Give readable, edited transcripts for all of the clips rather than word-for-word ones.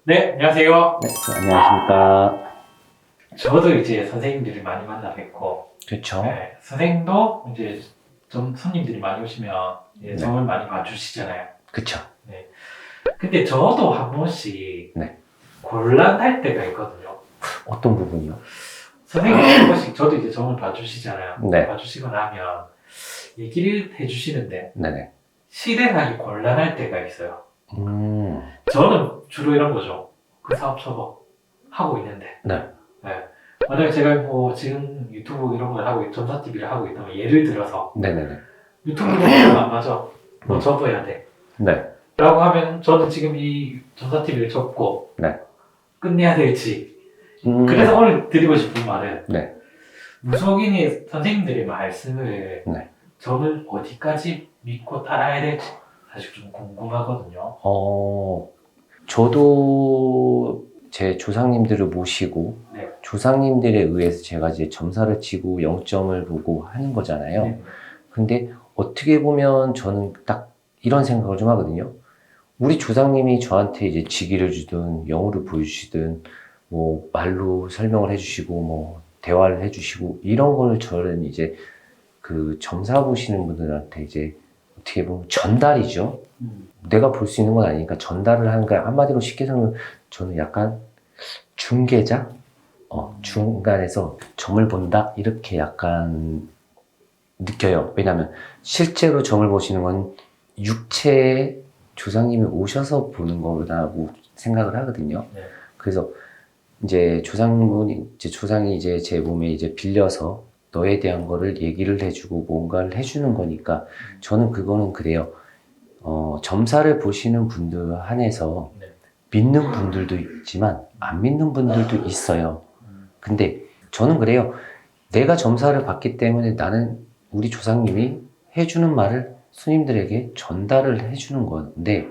네, 안녕하세요. 네, 안녕하십니까. 저도 이제 선생님들이 많이 만나 뵙고, 그렇죠. 네, 선생님도 이제 좀 손님들이 많이 오시면 이제 네. 점을 많이 봐주시잖아요. 그렇죠. 근데 저도 한 번씩 네. 곤란할 때가 있거든요. 어떤 부분이요? 선생님이 한 번씩 저도 이제 점을 봐주시잖아요. 네. 봐주시고 나면 얘기를 해주시는데 네네. 실행하기 곤란할 때가 있어요. 음, 저는 주로 이런 거죠. 그 사업 저거 하고 있는데. 네. 네. 만약에 제가 뭐 지금 유튜브 이런 걸 하고 점사 TV를 하고 있다면 예를 들어서 네네네. 유튜브는 안 맞아. 너 접어야 돼. 네. 라고 하면 저는 지금 이 점사 TV를 접고 네. 끝내야 될지. 그래서 오늘 드리고 싶은 말은 네. 무속인이 선생님들의 말씀을 네. 저는 어디까지 믿고 따라야 될지 사실 좀 궁금하거든요. 저도 제 조상님들을 모시고, 네. 조상님들에 의해서 제가 이제 점사를 치고 영점을 보고 하는 거잖아요. 네. 근데 어떻게 보면 저는 딱 이런 생각을 좀 하거든요. 우리 조상님이 저한테 이제 지기를 주든 영우를 보여주시든 뭐 말로 설명을 해주시고 뭐 대화를 해주시고 이런 거를 저는 이제 그 점사 보시는 분들한테 이제 어떻게 보면 전달이죠. 내가 볼 수 있는 건 아니니까 전달을 하는 거야. 한마디로 쉽게 설명하면 저는 약간 중개자? 중간에서 점을 본다? 이렇게 약간 느껴요. 왜냐하면 실제로 점을 보시는 건 육체의 조상님이 오셔서 보는 거라고 생각을 하거든요. 네. 그래서 이제 조상이 이제 제 몸에 이제 빌려서 너에 대한 거를 얘기를 해주고 뭔가를 해주는 거니까 저는 그거는 그래요. 점사를 보시는 분들 한해서 네. 믿는 분들도 있지만 안 믿는 분들도 있어요. 근데 저는 그래요. 내가 점사를 받기 때문에 나는 우리 조상님이 해주는 말을 스님들에게 전달을 해주는 건데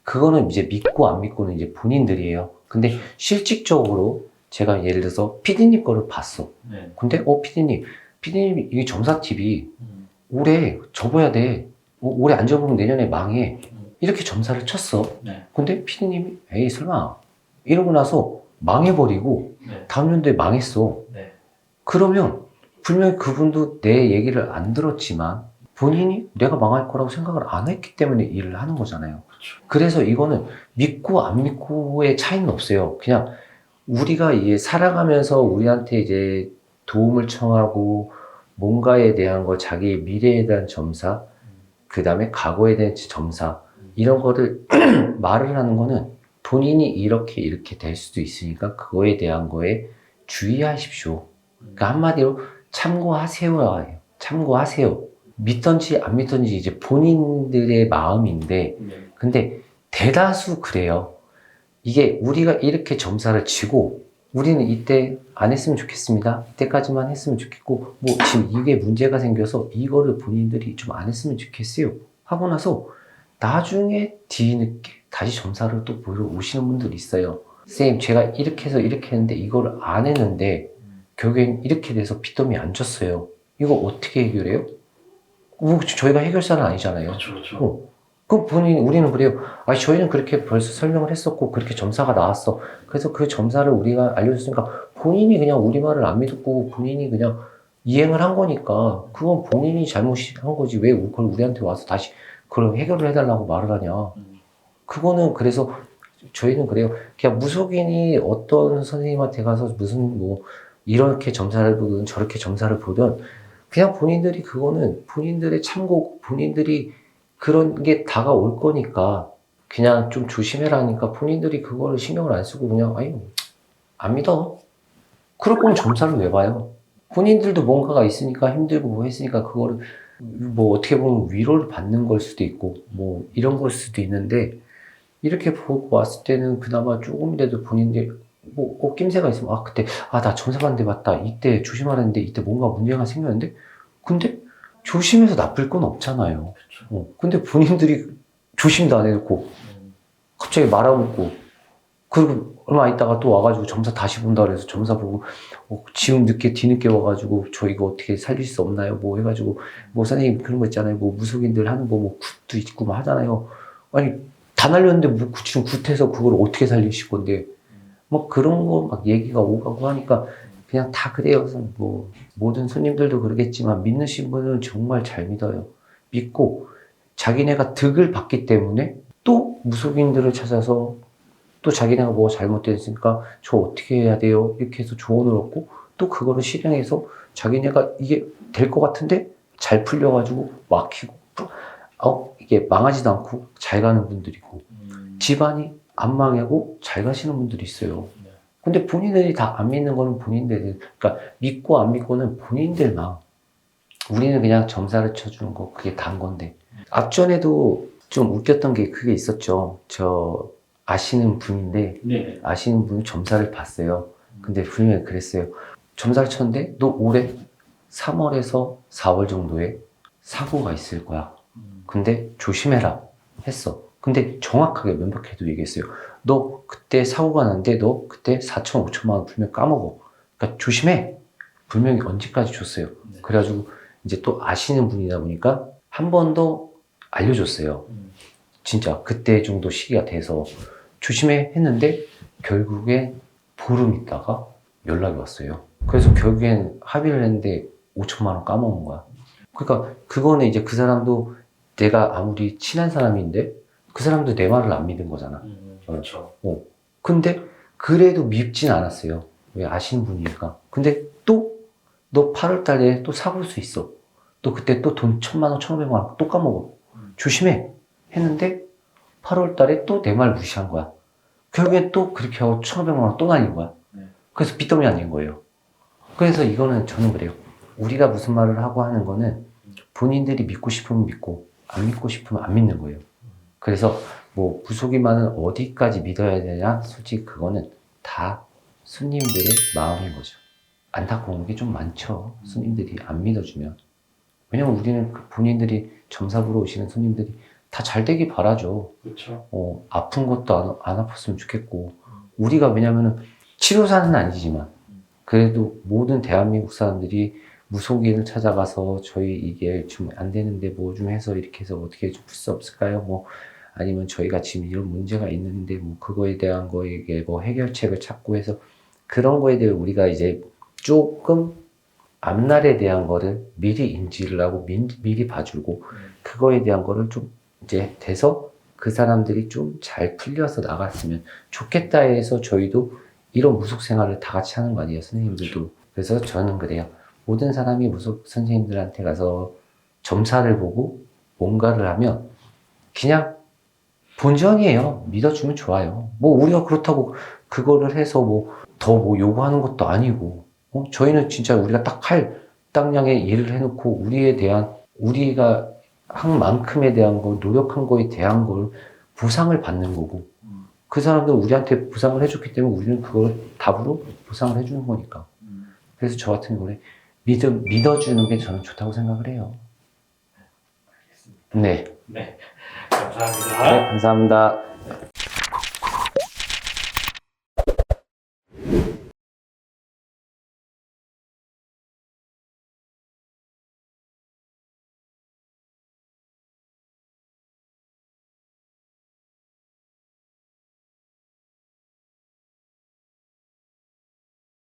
그거는 이제 믿고 안 믿고는 이제 본인들이에요. 근데 실질적으로 제가 예를 들어서 피디님 거를 봤어. 네. 근데 피디님 이게 점사 TV 올해 접어야 돼. 올해 안 접으면 내년에 망해. 이렇게 점사를 쳤어. 네. 근데 피디님이 에이 설마 이러고 나서 망해버리고 네. 다음 연도에 망했어. 네. 그러면 분명히 그분도 내 얘기를 안 들었지만 본인이 내가 망할 거라고 생각을 안 했기 때문에 일을 하는 거잖아요. 그렇죠. 그래서 이거는 믿고 안 믿고의 차이는 없어요. 그냥 우리가 이제 살아가면서 우리한테 이제 도움을 청하고 뭔가에 대한 거, 자기의 미래에 대한 점사, 그 다음에 과거에 대한 점사, 이런 거를 말을 하는 거는 본인이 이렇게 될 수도 있으니까 그거에 대한 거에 주의하십시오. 그러니까 한마디로 참고하세요. 참고하세요. 믿던지 안 믿던지 이제 본인들의 마음인데, 네. 근데 대다수 그래요. 이게 우리가 이렇게 점사를 치고 우리는 이때 안 했으면 좋겠습니다. 이때까지만 했으면 좋겠고 뭐 지금 이게 문제가 생겨서 이거를 본인들이 좀 안 했으면 좋겠어요 하고 나서 나중에 뒤늦게 다시 점사를 또 보러 오시는 분들이 있어요. 선생님 제가 이렇게 해서 이렇게 했는데 이거를 안 했는데 결국엔 이렇게 돼서 빚더미 안 졌어요. 이거 어떻게 해결해요? 뭐 저희가 해결사는 아니잖아요. 그렇죠. 우리는 그래요. 저희는 그렇게 벌써 설명을 했었고, 그렇게 점사가 나왔어. 그래서 그 점사를 우리가 알려줬으니까, 본인이 그냥 우리 말을 안 믿고, 본인이 그냥 이행을 한 거니까, 그건 본인이 잘못한 거지. 왜 그걸 우리한테 와서 다시 그걸 해결을 해달라고 말을 하냐. 그거는 그래서, 저희는 그래요. 그냥 무속인이 어떤 선생님한테 가서 무슨 이렇게 점사를 보든 저렇게 점사를 보든, 그냥 본인들이 그거는 본인들의 참고, 본인들이 그런 게 다가올 거니까 그냥 좀 조심해라니까 본인들이 그거를 신경을 안 쓰고 그냥 안 믿어. 그럴 거면 점사를 왜 봐요? 본인들도 뭔가가 있으니까 힘들고 뭐 했으니까 그거를 뭐 어떻게 보면 위로를 받는 걸 수도 있고 뭐 이런 걸 수도 있는데 이렇게 보고 왔을 때는 그나마 조금이라도 본인들이 뭐 낌새가 있으면 그때 나 점사 봤는데 맞다 이때 조심하라는데 이때 뭔가 문제가 생겼는데 근데 조심해서 나쁠 건 없잖아요. 근데 본인들이 조심도 안 해놓고 갑자기 말아먹고 그리고 얼마 있다가 또 와가지고 점사 다시 본다 그래서 점사 보고 지금 뒤늦게 와가지고 저 이거 어떻게 살릴 수 없나요? 뭐 해가지고 뭐 선생님 그런 거 있잖아요. 뭐 무속인들 하는 거 뭐 굿도 있고 뭐 하잖아요. 아니 다 날렸는데 뭐 지금 굿해서 그걸 어떻게 살리실 건데 뭐 그런 거 막 얘기가 오가고 하니까 그냥 다 그래요. 그래서 뭐 모든 손님들도 그러겠지만 믿으신 분은 정말 잘 믿어요. 믿고 자기네가 득을 봤기 때문에 또 무속인들을 찾아서 또 자기네가 뭐 잘못됐으니까 저 어떻게 해야 돼요? 이렇게 해서 조언을 얻고 또 그거를 실행해서 자기네가 이게 될 것 같은데 잘 풀려가지고 막히고 이게 망하지도 않고 잘 가는 분들이고 집안이 안 망하고 잘 가시는 분들이 있어요. 네. 근데 본인들이 다 안 믿는 거는 본인들, 그러니까 믿고 안 믿고는 본인들만. 우리는 그냥 점사를 쳐주는 거, 그게 단 건데. 앞전에도 좀 웃겼던 게 그게 있었죠. 저 아시는 분인데, 네. 아시는 분이 점사를 봤어요. 근데 분명히 그랬어요. 점사를 쳤는데, 너 올해 3월에서 4월 정도에 사고가 있을 거야. 근데 조심해라 했어. 근데 정확하게 명백해도 얘기했어요. 너 그때 사고가 났는데 너 그때 4천, 5천만 원 분명 까먹어. 그러니까 조심해. 분명히 언제까지 줬어요. 네. 그래가지고 이제 또 아시는 분이다 보니까 한 번 더 알려줬어요. 진짜 그때 정도 시기가 돼서 조심해 했는데 결국에 보름 있다가 연락이 왔어요. 그래서 결국엔 합의를 했는데 5천만 원 까먹은 거야. 그러니까 그거는 이제 그 사람도 내가 아무리 친한 사람인데 그 사람도 내 말을 안 믿은 거잖아. 그렇죠. 근데 그래도 밉진 않았어요. 왜 아시는 분이니까. 근데 또 너 8월 달에 또 사볼 수 있어. 또 그때 또 돈 1,000만 원, 1,500만 원 또 까먹어. 조심해. 했는데 8월 달에 또 내 말 무시한 거야. 결국엔 또 그렇게 하고 1,500만 원 또 날린 거야. 그래서 빚더미 아닌 거예요. 그래서 이거는 저는 그래요. 우리가 무슨 말을 하고 하는 거는 본인들이 믿고 싶으면 믿고 안 믿고 싶으면 안 믿는 거예요. 그래서 뭐 무속인만은 어디까지 믿어야 되냐? 솔직히 그거는 다 스님들의 마음인 거죠. 안타까운 게 좀 많죠. 스님들이 안 믿어주면. 왜냐면 우리는 본인들이 점사 보러 오시는 손님들이 다 잘 되길 바라죠. 그렇죠. 아픈 것도 안 아팠으면 좋겠고. 우리가 왜냐면은 치료사는 아니지만 그래도 모든 대한민국 사람들이 무속인을 찾아가서 저희 이게 좀 안 되는데 뭐 좀 해서 이렇게 해서 어떻게 좀 풀 수 없을까요? 뭐 아니면 저희가 지금 이런 문제가 있는데 뭐 그거에 대한 거에 뭐 해결책을 찾고 해서 그런 거에 대해 우리가 이제 조금 앞날에 대한 거를 미리 인지를 하고 미리 봐주고 그거에 대한 거를 좀 이제 돼서 그 사람들이 좀 잘 풀려서 나갔으면 좋겠다 해서 저희도 이런 무속 생활을 다 같이 하는 거 아니에요, 선생님들도. 그래서 저는 그래요. 모든 사람이 무속 선생님들한테 가서 점사를 보고 뭔가를 하면 그냥 본전이에요. 믿어주면 좋아요. 뭐 우리가 그렇다고 그거를 해서 뭐 더 뭐 요구하는 것도 아니고 저희는 진짜 우리가 딱 할 땅량의 일을 해놓고 우리에 대한 우리가 한 만큼에 대한 거 노력한 거에 대한 걸 보상을 받는 거고 그 사람들은 우리한테 보상을 해줬기 때문에 우리는 그걸 답으로 보상을 해주는 거니까. 그래서 저 같은 경우에 믿어주는 게 저는 좋다고 생각을 해요. 알겠습니다. 네. 네. 감사합니다. 네, 감사합니다.